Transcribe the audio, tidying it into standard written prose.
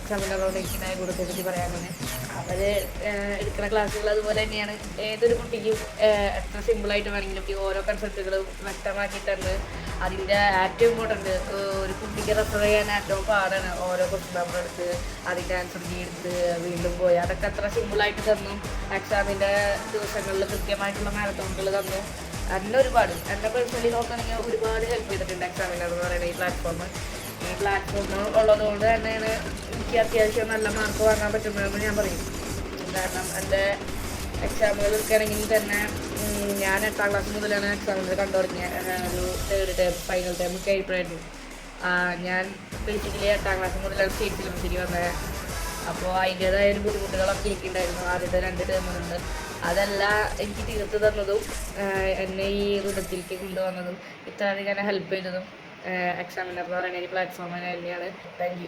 എക്സാമിനോട് എനിക്ക് ഗുണത്തെ പറ്റി പറയാനാണ്. അവർ എടുക്കുന്ന ക്ലാസ്സുകൾ അതുപോലെ തന്നെയാണ്. ഏതൊരു കുട്ടിക്കും എത്ര സിമ്പിളായിട്ട് വേണമെങ്കിലും ഓരോ കൺസെപ്റ്റുകളും വ്യക്തമാക്കി തന്ന് അതിൻ്റെ ഏറ്റവും ഇമ്പോർട്ടൻറ്റ് ഒരു കുട്ടിക്ക് റെഫർ ചെയ്യാൻ ഏറ്റവും പാടാണ്. ഓരോ ക്വസ്റ്റ്യൻ പേപ്പർ എടുത്ത് അതിൻ്റെ ആൻസർ എടുത്ത് വീണ്ടും പോയി അതൊക്കെ അത്ര സിമ്പിളായിട്ട് തന്നു. എക്സാമിൻ്റെ ദിവസങ്ങളിൽ കൃത്യമായിട്ടുള്ള മാരത്തോണുകൾ തന്നു. എന്നെ ഒരുപാട് എന്നെ പേഴ്സണലി നോക്കുകയാണെങ്കിൽ ഒരുപാട് ഹെൽപ്പ് ചെയ്തിട്ടുണ്ട് എക്സാമിനർ എന്ന് പറയുന്നത് ഈ പ്ലാറ്റ്ഫോം ഉള്ളതുകൊണ്ട് തന്നെയാണ് എനിക്ക് അത്യാവശ്യം നല്ല മാർക്ക് വാങ്ങാൻ പറ്റുന്നതെന്ന് ഞാൻ പറയും. കാരണം എൻ്റെ എക്സാമുകളൊക്കെ ആണെങ്കിൽ തന്നെ ഞാൻ 8ാം ക്ലാസ് മുതലാണ് എക്സാമുകൾ കണ്ടു തുടങ്ങിയത്. ഒരു തേർഡ് ടേം ഫൈനൽ ടേം ഒക്കെ ആയപ്പോഴായിരുന്നു. ഞാൻ ബേസിക്കലി 8ാം ക്ലാസ് മുതലാണ് സ്റ്റേറ്റ് സിലബസിലേക്ക് വന്നത്. അപ്പോൾ അതിൻ്റേതായ ഒരു ബുദ്ധിമുട്ടുകളൊക്കെ എനിക്കുണ്ടായിരുന്നു ആദ്യത്തെ 2 ടേമുകളുണ്ട്. അതെല്ലാം എനിക്ക് തീർത്ത് തന്നതും എന്നെ ഈ ഋണത്തിലേക്ക് കൊണ്ടുവന്നതും ഇത്രയധികം ഹെൽപ്പ് ചെയ്തതും എക്സാമിനർ എന്ന് പറയുന്ന ഈ പ്ലാറ്റ്ഫോം തന്നെയാണ്. Thank you.